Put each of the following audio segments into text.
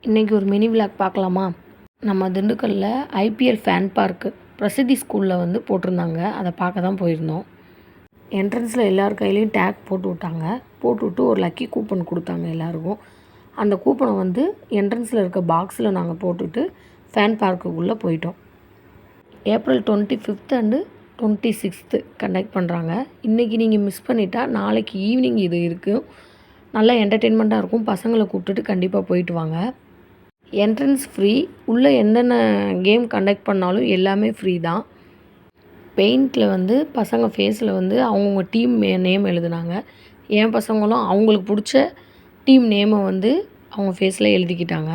இன்றைக்கி ஒரு mini vlog பார்க்கலாமா? நம்ம திண்டுக்கல்லில் ஐபிஎல் ஃபேன் பார்க்கு பிரசித்தி ஸ்கூலில் வந்து போட்டிருந்தாங்க. அதை பார்க்க தான் போயிருந்தோம். என்ட்ரன்ஸில் எல்லார் கையிலையும் டேக் போட்டு விட்டாங்க. போட்டுவிட்டு ஒரு லக்கி கூப்பன் கொடுத்தாங்க எல்லாருக்கும். அந்த கூப்பனை வந்து என்ட்ரன்ஸில் இருக்க பாக்ஸில் நாங்கள் போட்டுட்டு ஃபேன் பார்க்குக்குள்ளே போயிட்டோம். ஏப்ரல் 25 அண்டு 26 கண்டக்ட் பண்ணுறாங்க. இன்றைக்கி நீங்கள் மிஸ் பண்ணிட்டா நாளைக்கு ஈவினிங் இது இருக்குது. நல்லா என்டர்டெயின்மெண்ட்டாக இருக்கும். பசங்களை கூப்பிட்டுட்டு கண்டிப்பாக போயிட்டு வாங்க. Entrance free. உள்ளே என்னென்ன கேம் கண்டக்ட் பண்ணாலும் எல்லாமே ஃப்ரீ தான். பெயிண்டில் வந்து பசங்க ஃபேஸில் வந்து அவங்கவுங்க டீம் நேம் எழுதுனாங்க. என் பசங்களும் அவங்களுக்கு பிடிச்ச டீம் நேமை வந்து அவங்க ஃபேஸில் எழுதிக்கிட்டாங்க.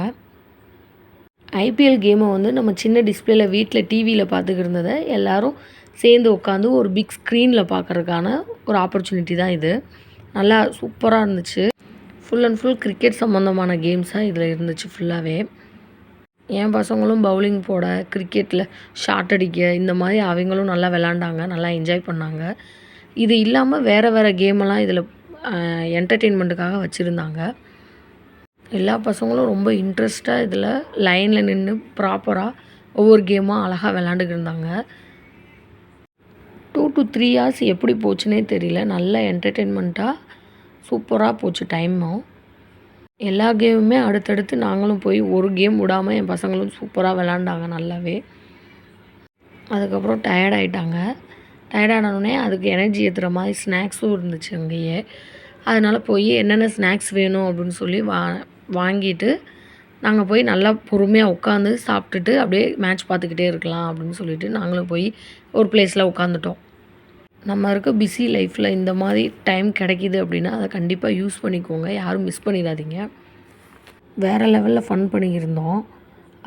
ஐபிஎல் கேமை வந்து நம்ம சின்ன டிஸ்பிளேயில் வீட்டில் டிவியில் பார்த்துக்கிட்டு இருந்ததை எல்லோரும் சேர்ந்து உட்காந்து ஒரு பிக் ஸ்க்ரீனில் பார்க்குறதுக்கான ஒரு ஆப்பர்ச்சுனிட்டி தான் இது. நல்லா சூப்பராக இருந்துச்சு. ஃபுல் அண்ட் ஃபுல் கிரிக்கெட் சம்மந்தமான கேம்ஸாக இதில் இருந்துச்சு ஃபுல்லாகவே. என் பசங்களும் பவுலிங் போட, கிரிக்கெட்டில் ஷாட் அடிக்க இந்த மாதிரி அவங்களும் நல்லா விளாண்டாங்க. நல்லா என்ஜாய் பண்ணாங்க. இது இல்லாமல் வேறு கேமெல்லாம் இதில் என்டர்டெயின்மெண்ட்டுக்காக வச்சுருந்தாங்க. எல்லா பசங்களும் ரொம்ப இன்ட்ரெஸ்ட்டாக இதில் லைனில் நின்று ப்ராப்பராக ஒவ்வொரு கேமாக அழகாக விளாண்டுக்கிட்டு இருந்தாங்க. 2 to 3 hours எப்படி போச்சுன்னே தெரியல. நல்ல என்டர்டெயின்மெண்ட்டாக சூப்பராக போச்சு டைமும். எல்லா கேமுமே அடுத்தடுத்து நாங்களும் போய் ஒரு கேம் விடாமல் என் பசங்களும் சூப்பராக விளாண்டாங்க நல்லாவே. அதுக்கப்புறம் டயர்ட் ஆகிட்டாங்க. டயர்டானோடனே அதுக்கு எனர்ஜி ஏற்றுற மாதிரி ஸ்நாக்ஸும் இருந்துச்சு அங்கேயே. அதனால் போய் என்னென்ன ஸ்நாக்ஸ் வேணும் அப்படின்னு சொல்லி வாங்கிட்டு நாங்கள் போய் நல்லா பொறுமையாக உட்காந்து சாப்பிட்டுட்டு அப்படியே மேட்ச் பார்த்துக்கிட்டே இருக்கலாம் அப்படின்னு சொல்லிட்டு நாங்களும் போய் ஒரு பிளேஸில் உட்காந்துட்டோம். நம்ம இருக்க பிஸி லைஃப்பில் இந்த மாதிரி டைம் கிடைக்கிது அப்படின்னா அதை கண்டிப்பாக யூஸ் பண்ணிக்கோங்க. யாரும் மிஸ் பண்ணிடாதீங்க. வேறு லெவலில் ஃபன் பண்ணியிருந்தோம்.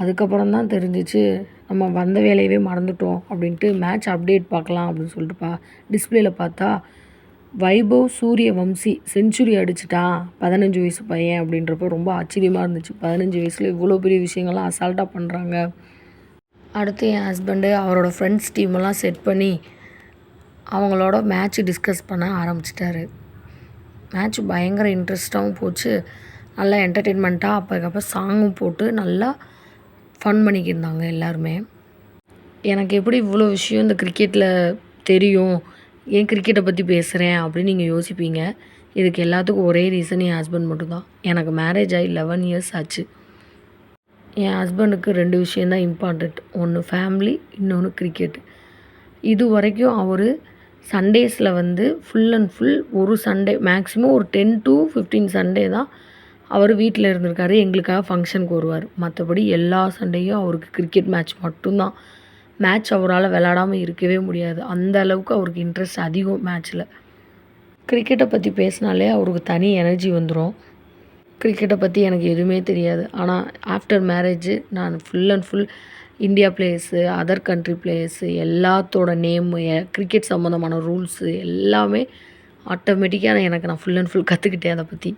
அதுக்கப்புறம் தான் தெரிஞ்சிச்சு நம்ம வந்த வேலையவே மறந்துட்டோம் அப்படின்ட்டு. மேட்ச் அப்டேட் பார்க்கலாம் அப்படின்னு சொல்லிட்டு டிஸ்பிளேயில் பார்த்தா வைபவ் சூரியவம்சி செஞ்சுரி அடிச்சிட்டான் 15 வயசு பையன் அப்படின்றப்ப ரொம்ப ஆச்சரியமாக இருந்துச்சு. 15 வயசில் இவ்வளோ பெரிய விஷயங்கள்லாம் அசால்ட்டாக பண்ணுறாங்க. அடுத்து என் ஹஸ்பண்டு அவரோட ஃப்ரெண்ட்ஸ் டீமெல்லாம் செட் பண்ணி அவங்களோட மேட்ச்சு டிஸ்கஸ் பண்ண ஆரம்பிச்சிட்டாரு. மேட்ச் பயங்கர இன்ட்ரெஸ்ட்டாகவும் போச்சு. நல்லா என்டர்டெயின்மெண்ட்டாக அப்போக்கப்போ சாங்கும் போட்டு நல்லா ஃபன் பண்ணிக்கிருந்தாங்க எல்லாருமே. எனக்கு எப்படி இவ்வளோ விஷயம் இந்த கிரிக்கெட்டில் தெரியும், ஏன் கிரிக்கெட்டை பற்றி பேசுகிறேன் அப்படின்னு நீங்கள் யோசிப்பீங்க. இதுக்கு எல்லாத்துக்கும் ஒரே ரீசன் என் ஹஸ்பண்ட் மட்டும்தான். எனக்கு மேரேஜ் ஆகி 11 years ஆச்சு. என் ஹஸ்பண்டுக்கு 2 விஷயந்தான் இம்பார்ட்டண்ட். ஒன்று ஃபேமிலி, இன்னொன்று கிரிக்கெட். இது வரைக்கும் அவர் சண்டேஸில் வந்து ஃபுல் அண்ட் ஃபுல் ஒரு சண்டே மேக்ஸிமம் ஒரு 10 to 15 சண்டே தான் அவர் வீட்டில் இருந்திருக்காரு. எங்களுக்காக ஃபங்க்ஷனுக்கு வருவார். மற்றபடி எல்லா சண்டேயும் அவருக்கு கிரிக்கெட் மேட்ச் மட்டும்தான். மேட்ச் அவரால் விளாடாமல் இருக்கவே முடியாது. அந்த அளவுக்கு அவருக்கு இன்ட்ரெஸ்ட் அதிகம் மேட்ச்சில். கிரிக்கெட்டை பற்றி பேசினாலே அவருக்கு தனி எனர்ஜி வந்துடும். கிரிக்கெட்டை பற்றி எனக்கு எதுவுமே தெரியாது. ஆனால் ஆஃப்டர் மேரேஜ் நான் full and full India players, other country players எல்லாத்தோட நேமு, கிரிக்கெட் சம்மந்தமான ரூல்ஸு எல்லாமே ஆட்டோமேட்டிக்காக நான் ஃபுல் அண்ட் ஃபுல் கற்றுக்கிட்டேன் அதை பற்றி.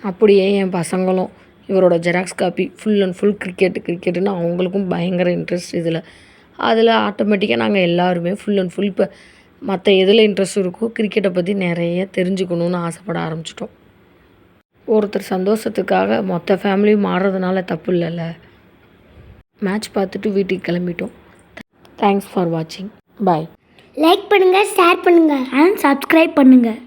அப்படியே என் பசங்களும் இவரோட xerox copy full and full கிரிக்கெட்டுன்னு அவங்களுக்கும் பயங்கர இன்ட்ரெஸ்ட் இதில். அதில் ஆட்டோமேட்டிக்காக நாங்கள் எல்லாருமே ஃபுல் அண்ட் ஃபுல் இப்போ மற்ற எதில் இன்ட்ரெஸ்ட் இருக்கோ கிரிக்கெட்டை பற்றி நிறைய தெரிஞ்சுக்கணுன்னு ஆசைப்பட ஆரம்பிச்சிட்டோம். ஒருத்தர் சந்தோஷத்துக்காக மொத்த ஃபேமிலியும் மாறுறதுனால தப்பு இல்லைல்ல. மேட்ச் பார்த்துட்டு வீட்டுக்கு கிளம்பிட்டோம். தேங்க்ஸ் ஃபார் வாட்சிங். பாய். லைக் பண்ணுங்கள், ஷேர் பண்ணுங்கள் அண்ட் சப்ஸ்கிரைப் பண்ணுங்கள்.